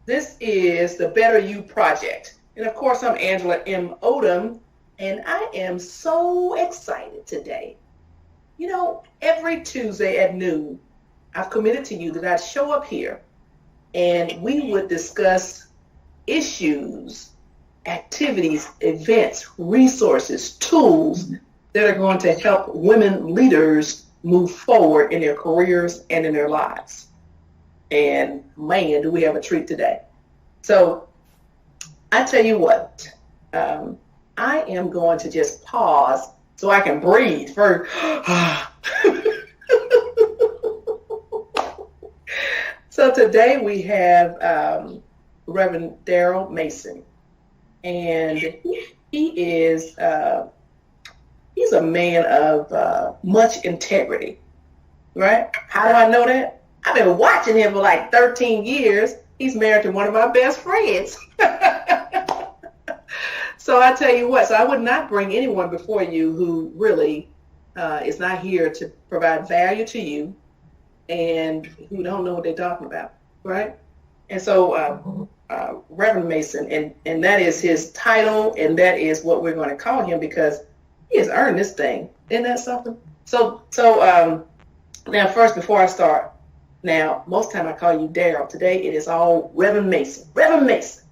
This is the Better You Project. And of course, I'm Angela M. Odom, and I am so excited today. You know, every Tuesday at noon, I've committed to you that I'd show up here and we would discuss issues, activities, events, resources, tools that are going to help women leaders move forward in their careers and in their lives. And man, do we have a treat today. So I tell you what, I am going to just pause so I can breathe first. So today we have Reverend Darryl Mason, and he is he's a man of much integrity, right? How do I know that? I've been watching him for like 13 years. He's married to one of my best friends. So I tell you what, so I would not bring anyone before you who really is not here to provide value to you and who don't know what they're talking about, right? And so Reverend Mason, and that is his title, and that is what we're going to call him because he has earned this thing. Isn't that something? So now first, before I start, now most time I call you Darryl. Today it is all Reverend Mason. Reverend Mason.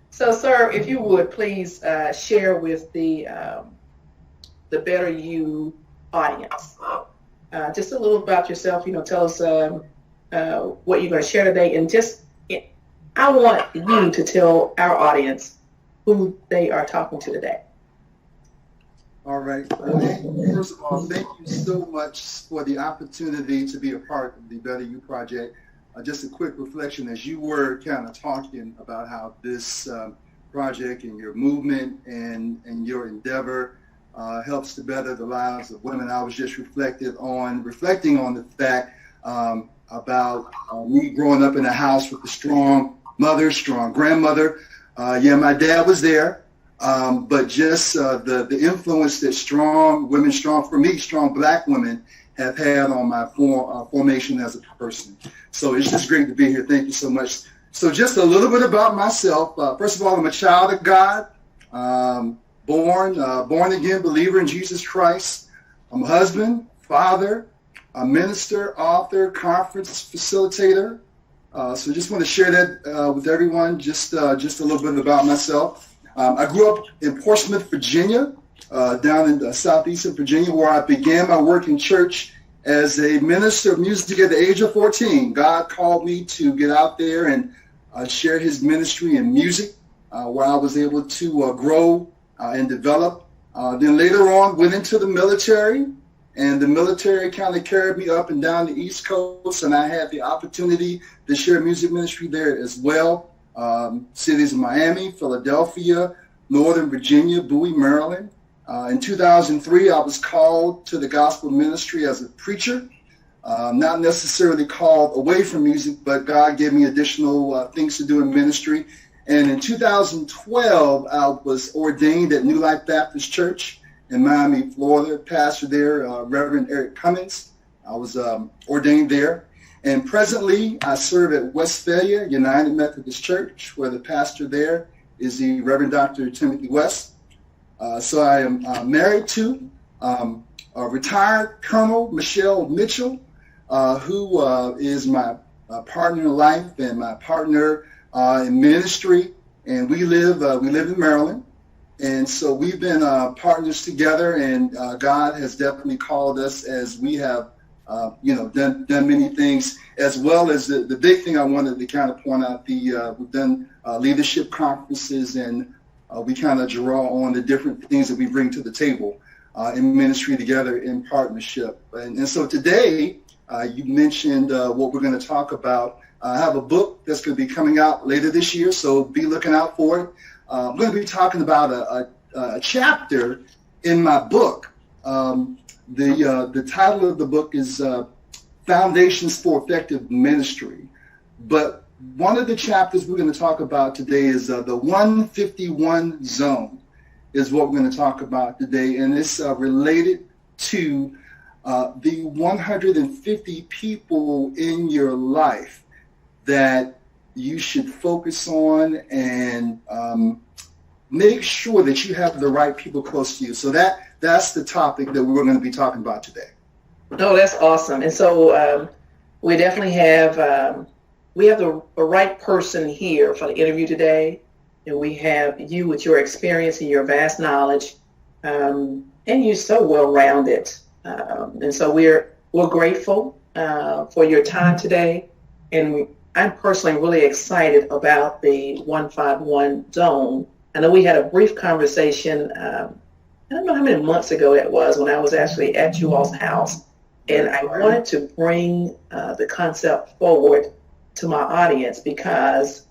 So, sir, if you would please share with the Better You audience just a little about yourself. You know, tell us what you're going to share today, and I want you to tell our audience who they are talking to today. All right. First of all, thank you so much for the opportunity to be a part of the Better You Project. Just a quick reflection as you were kind of talking about how this project and your movement and your endeavor helps to better the lives of women. I was just reflecting on the fact about me growing up in a house with a strong mother, strong grandmother. My dad was there. But just the influence that strong Black women have had on my formation as a person. So it's just great to be here. Thank you so much. So just a little bit about myself. First of all, I'm a child of God, born again believer in Jesus Christ. I'm a husband, father, a minister, author, conference facilitator. So just want to share that with everyone, just a little bit about myself. I grew up in Portsmouth, Virginia, down in southeastern Virginia, where I began my work in church as a minister of music at the age of 14. God called me to get out there and share his ministry in music, where I was able to grow and develop. Then later on, went into the military, and the military kind of carried me up and down the East Coast, and I had the opportunity to share music ministry there as well. Cities of Miami, Philadelphia, Northern Virginia, Bowie, Maryland. In 2003, I was called to the gospel ministry as a preacher, not necessarily called away from music, but God gave me additional things to do in ministry. And in 2012, I was ordained at New Life Baptist Church in Miami, Florida. Pastor there, Reverend Eric Cummings. I was ordained there. And presently, I serve at Westphalia United Methodist Church, where the pastor there is the Reverend Dr. Timothy West. So I am married to retired Colonel Michelle Mitchell, who is my partner in life and my partner in ministry. And we live in Maryland. And so we've been partners together, and God has definitely called us as we have done many things, as well as the big thing I wanted to kind of point out. We've done leadership conferences, and we kind of draw on the different things that we bring to the table in ministry together in partnership. And so today, you mentioned what we're going to talk about. I have a book that's going to be coming out later this year, so be looking out for it. I'm going to be talking about a chapter in my book. The title of the book is Foundations for Effective Ministry. But one of the chapters we're going to talk about today is the 151 zone is what we're going to talk about today. And it's related to the 150 people in your life that you should focus on and make sure that you have the right people close to you. So that's the topic that we're going to be talking about today. Oh, that's awesome. And so we definitely have the right person here for the interview today. And we have you with your experience and your vast knowledge, and you're so well-rounded. And so we're grateful for your time today. And I'm personally really excited about the 151 zone. I know we had a brief conversation, I don't know how many months ago that was, when I was actually at you all's house. And I wanted to bring the concept forward to my audience because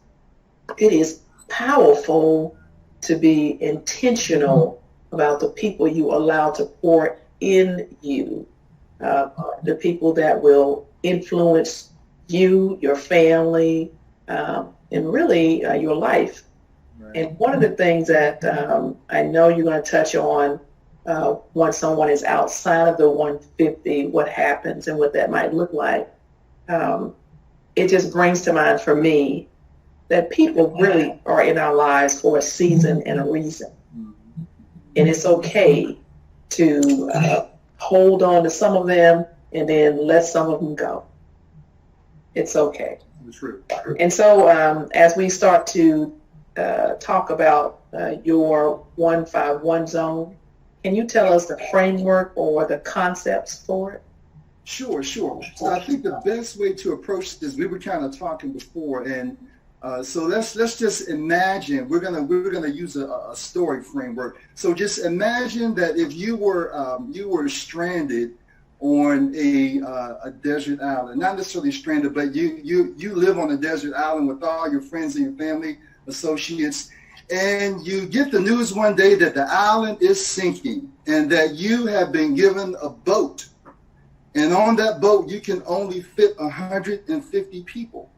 it is powerful to be intentional about the people you allow to pour in you, the people that will influence you, your family, and really your life. Right. And one of the things that I know you're going to touch on once someone is outside of the 150, what happens and what that might look like, it just brings to mind for me that people really are in our lives for a season and a reason. And it's okay to hold on to some of them and then let some of them go. It's okay. True. And so as we start to talk about your 151 zone, can you tell us the framework or the concepts for it? Sure. So I think the best way to approach this, we were kind of talking before, and so let's just imagine we're gonna use a story framework. So just imagine that if you were stranded on a desert island, not necessarily stranded, but you live on a desert island with all your friends and your family, associates, and you get the news one day that the island is sinking and that you have been given a boat. And on that boat, you can only fit 150 people.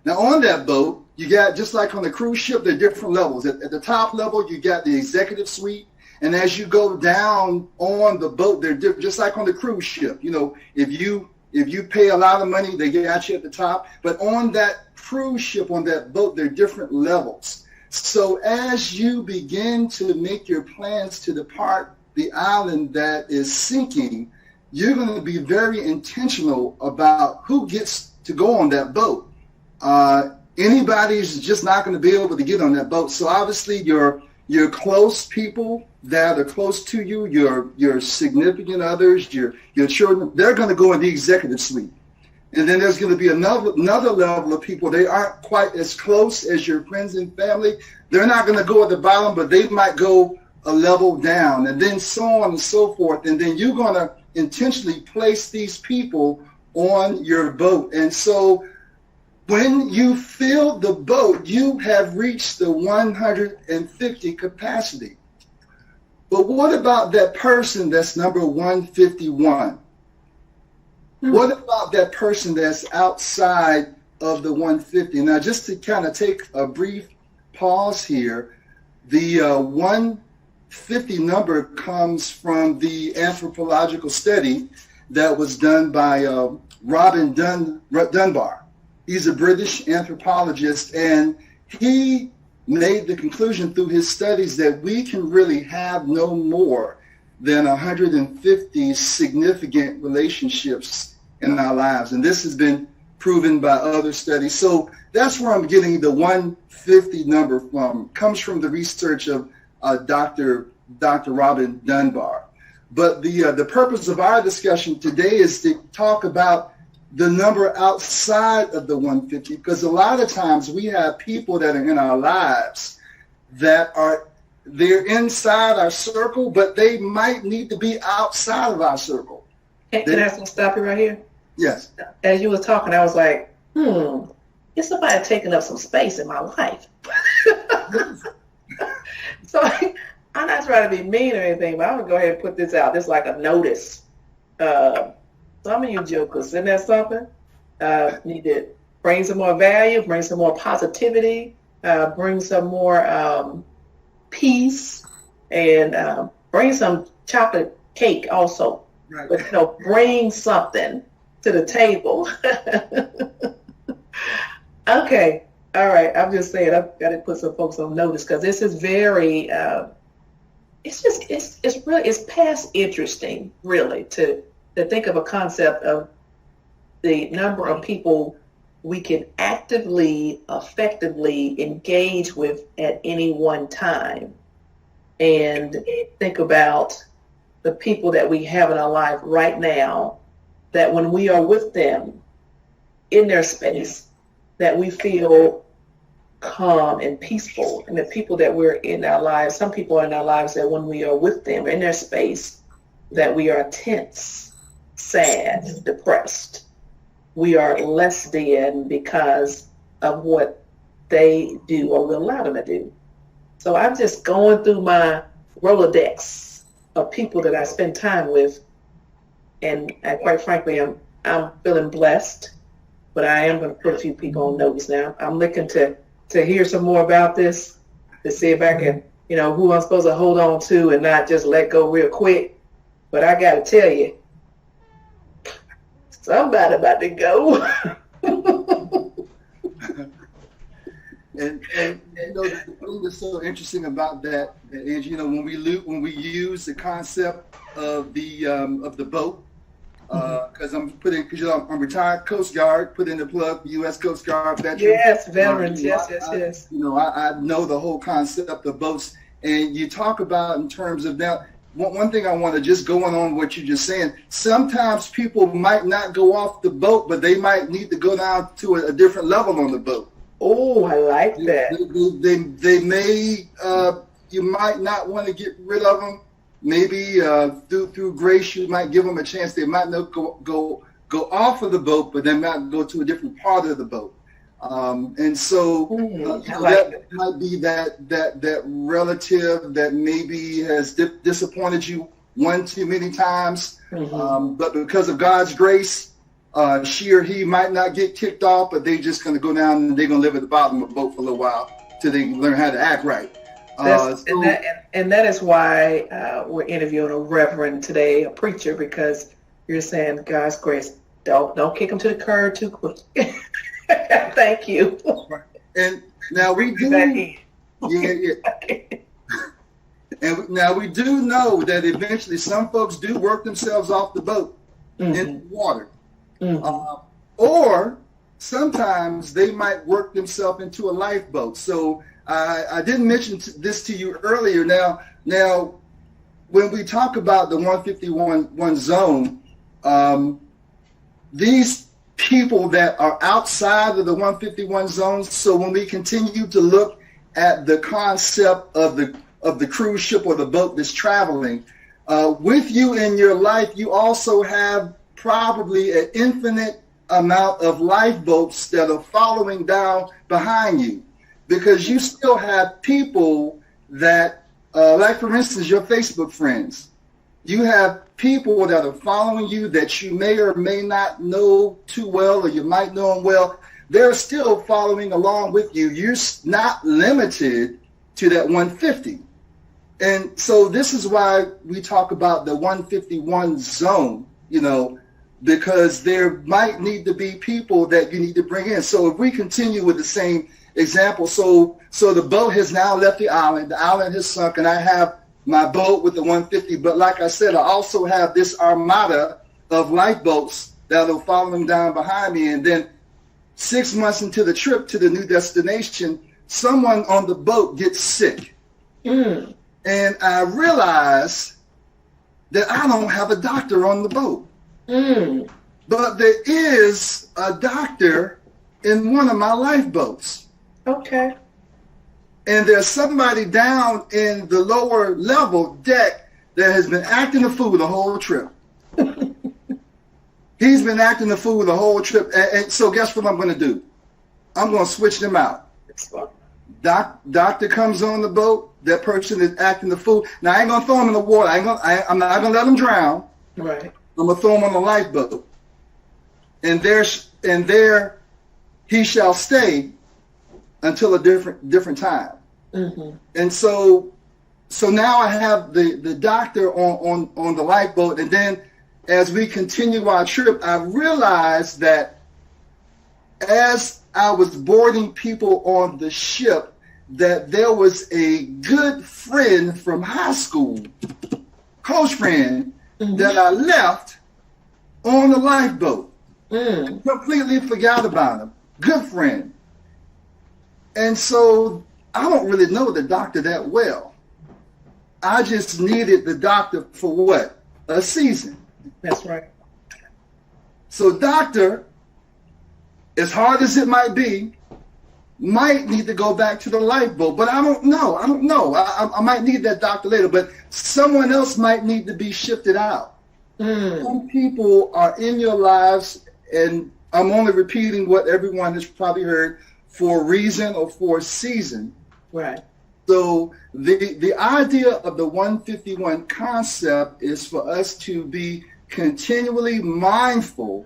Now, on that boat, you got, just like on the cruise ship, there are different levels. At the top level, you got the executive suite. And as you go down on the boat, they're different, just like on the cruise ship. You know, if you pay a lot of money, they got you at the top. But on that cruise ship, on that boat, there are different levels. So as you begin to make your plans to depart the island that is sinking, you're going to be very intentional about who gets to go on that boat. Anybody's just not going to be able to get on that boat. So obviously your close people that are close to you, your significant others, your children, they're going to go in the executive suite. And then there's going to be another level of people. They aren't quite as close as your friends and family. They're not going to go at the bottom, but they might go a level down, and then so on and so forth. And then you're going to intentionally place these people on your boat. And so when you fill the boat, you have reached the 150 capacity. But what about that person that's number 151? What about that person that's outside of the 150? Now, just to kind of take a brief pause here, the 150 number comes from the anthropological study that was done by Robin Dunbar. He's a British anthropologist, and he made the conclusion through his studies that we can really have no more than 150 significant relationships in our lives. And this has been proven by other studies. So that's where I'm getting the 150 number from. Comes from the research of Dr. Robin Dunbar. But the purpose of our discussion today is to talk about the number outside of the 150, because a lot of times we have people that are in our lives that they're inside our circle, but they might need to be outside of our circle. Can I stop you right here? Yes. As you were talking, I was like, is somebody taking up some space in my life? So I'm not trying to be mean or anything, but I'm going to go ahead and put this out. This is like a notice. Some of you jokers, isn't that something? Need to bring some more value, bring some more positivity, bring some more peace, and bring some chocolate cake also. Right. But, bring something to the table. Okay. All right. I'm just saying I've got to put some folks on notice because this is very it's really it's past interesting really to think of a concept of the number of people we can actively, effectively engage with at any one time, and think about the people that we have in our life right now, that when we are with them in their space, that we feel calm and peaceful. And the people that we're in our lives, some people are in our lives that when we are with them in their space, that we are tense, sad, depressed. We are less than because of what they do or will allow them to do. So I'm just going through my Rolodex of people that I spend time with, and quite frankly, I'm feeling blessed. But I am going to put a few people on notice now. I'm looking to hear some more about this, to see if I can, who I'm supposed to hold on to and not just let go real quick. But I got to tell you, somebody about to go. and the thing that's so interesting about that is, when we use the concept of the boat, because I'm retired Coast Guard, put in the plug, U.S. Coast Guard veteran. Yes, veterans, yes. I know the whole concept of boats, and you talk about in terms of now. One thing I want to just go on what you're just saying. Sometimes people might not go off the boat, but they might need to go down to a different level on the boat. Oh, I like that. They may, you might not want to get rid of them. Maybe through grace, you might give them a chance. They might not go off of the boat, but they might go to a different part of the boat. And so that might be that relative that maybe has disappointed you one too many times. But because of God's grace, she or he might not get kicked off, but they're just going to go down and they're going to live at the bottom of the boat for a little while till they learn how to act right. And that is why we're interviewing a reverend today, a preacher, because you're saying God's grace. Don't kick them to the curb too quick. Thank you. And now we do, and now we do know that eventually some folks do work themselves off the boat into the water, or sometimes they might work themselves into a lifeboat. So I didn't mention this to you earlier. Now, when we talk about the 151 zone, these people that are outside of the 151 zones. So when we continue to look at the concept of the cruise ship or the boat that's traveling, with you in your life, you also have probably an infinite amount of lifeboats that are following down behind you, because you still have people that, like for instance, your Facebook friends. You have people that are following you that you may or may not know too well, or you might know them well. They're still following along with you. You're not limited to that 150. And so this is why we talk about the 151 zone, because there might need to be people that you need to bring in. So if we continue with the same example, so the boat has now left the island has sunk, and I have my boat with the 150, but like I said, I also have this armada of lifeboats that are following down behind me. And then 6 months into the trip to the new destination, someone on the boat gets sick. And I realize that I don't have a doctor on the boat. But there is a doctor in one of my lifeboats. Okay. And there's somebody down in the lower level deck that has been acting a fool the whole trip. He's been acting a fool the whole trip. And so guess what I'm going to do? I'm going to switch them out. Doctor comes on the boat. That person is acting the fool. Now, I ain't going to throw him in the water. I'm not going to let him drown. Right. I'm going to throw him on the lifeboat. And there he shall stay until a different time. And so now I have the doctor on the lifeboat, and then as we continue our trip, I realized that as I was boarding people on the ship that there was a good friend from high school, close friend, that I left on the lifeboat. Completely forgot about him. Good friend. And so I don't really know the doctor that well. I just needed the doctor for what? A season. That's right. So doctor, as hard as it might be, might need to go back to the lifeboat, but I don't know. I might need that doctor later, but someone else might need to be shifted out. Some people are in your lives, and I'm only repeating what everyone has probably heard, for a reason or for a season. Right. So the idea of the 151 concept is for us to be continually mindful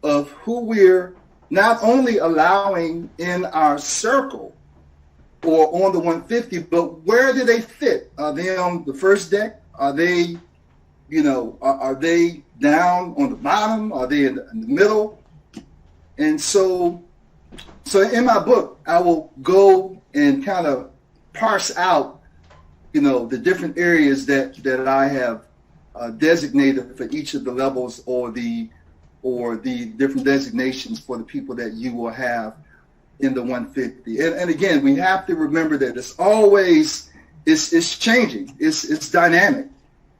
of who we're not only allowing in our circle or on the 150, but where do they fit? Are they on the first deck? Are they, are they down on the bottom? Are they in the middle? And so in my book, I will go and kind of parse out, the different areas that I have designated for each of the levels or the different designations for the people that you will have in the 150. And again, we have to remember that it's changing. It's dynamic.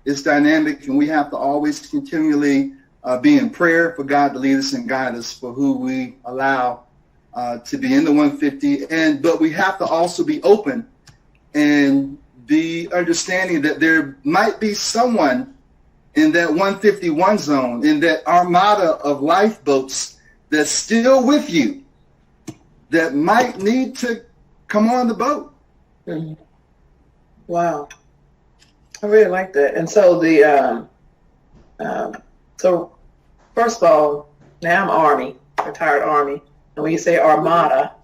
It's dynamic, and we have to always continually be in prayer for God to lead us and guide us for who we allow to be in the 150. But we have to also be open and be understanding that there might be someone in that 151 zone, in that armada of lifeboats that's still with you, that might need to come on the boat. Wow. I really like that. And so so first of all, now I'm Army, retired Army. And when you say armada,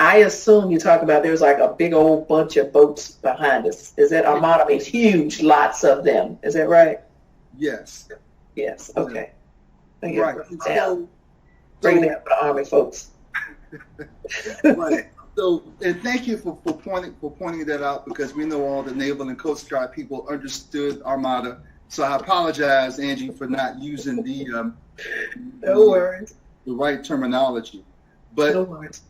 I assume you talk about there's like a big old bunch of boats behind us. Is that armada means huge, lots of them? Is that right? Yes. Yes. Okay. Right. Bring it up for the Army folks. Right. So, and thank you for pointing that out, because we know all the Naval and Coast Guard people understood armada. So I apologize, Angie, for not using the right terminology. But no worries.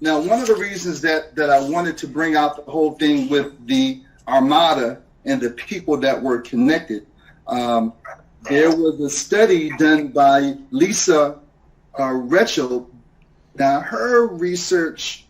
Now, one of the reasons that I wanted to bring out the whole thing with the armada and the people that were connected, there was a study done by Lisa Rachel. Now, her research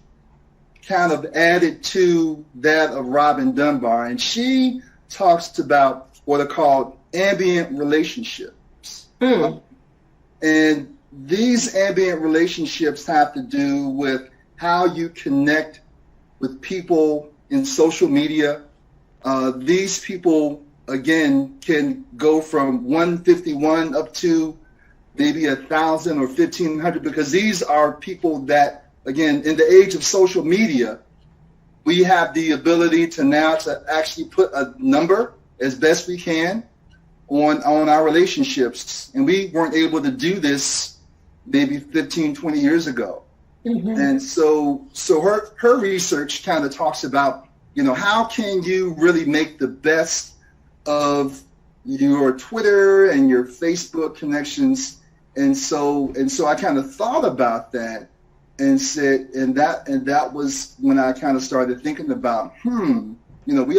kind of added to that of Robin Dunbar, and talks about what are called ambient relationships. And these ambient relationships have to do with how you connect with people in social media. These people, again, can go from 151 up to maybe 1,000 or 1,500, because these are people that, again, in the age of social media, we have the ability to now to actually put a number as best we can on our relationships. And we weren't able to do this maybe 15, 20 years ago. And so her research kind of talks about, how can you really make the best of your Twitter and your Facebook connections. And so I kind of thought about that and said, and that was when I kind of started thinking about, we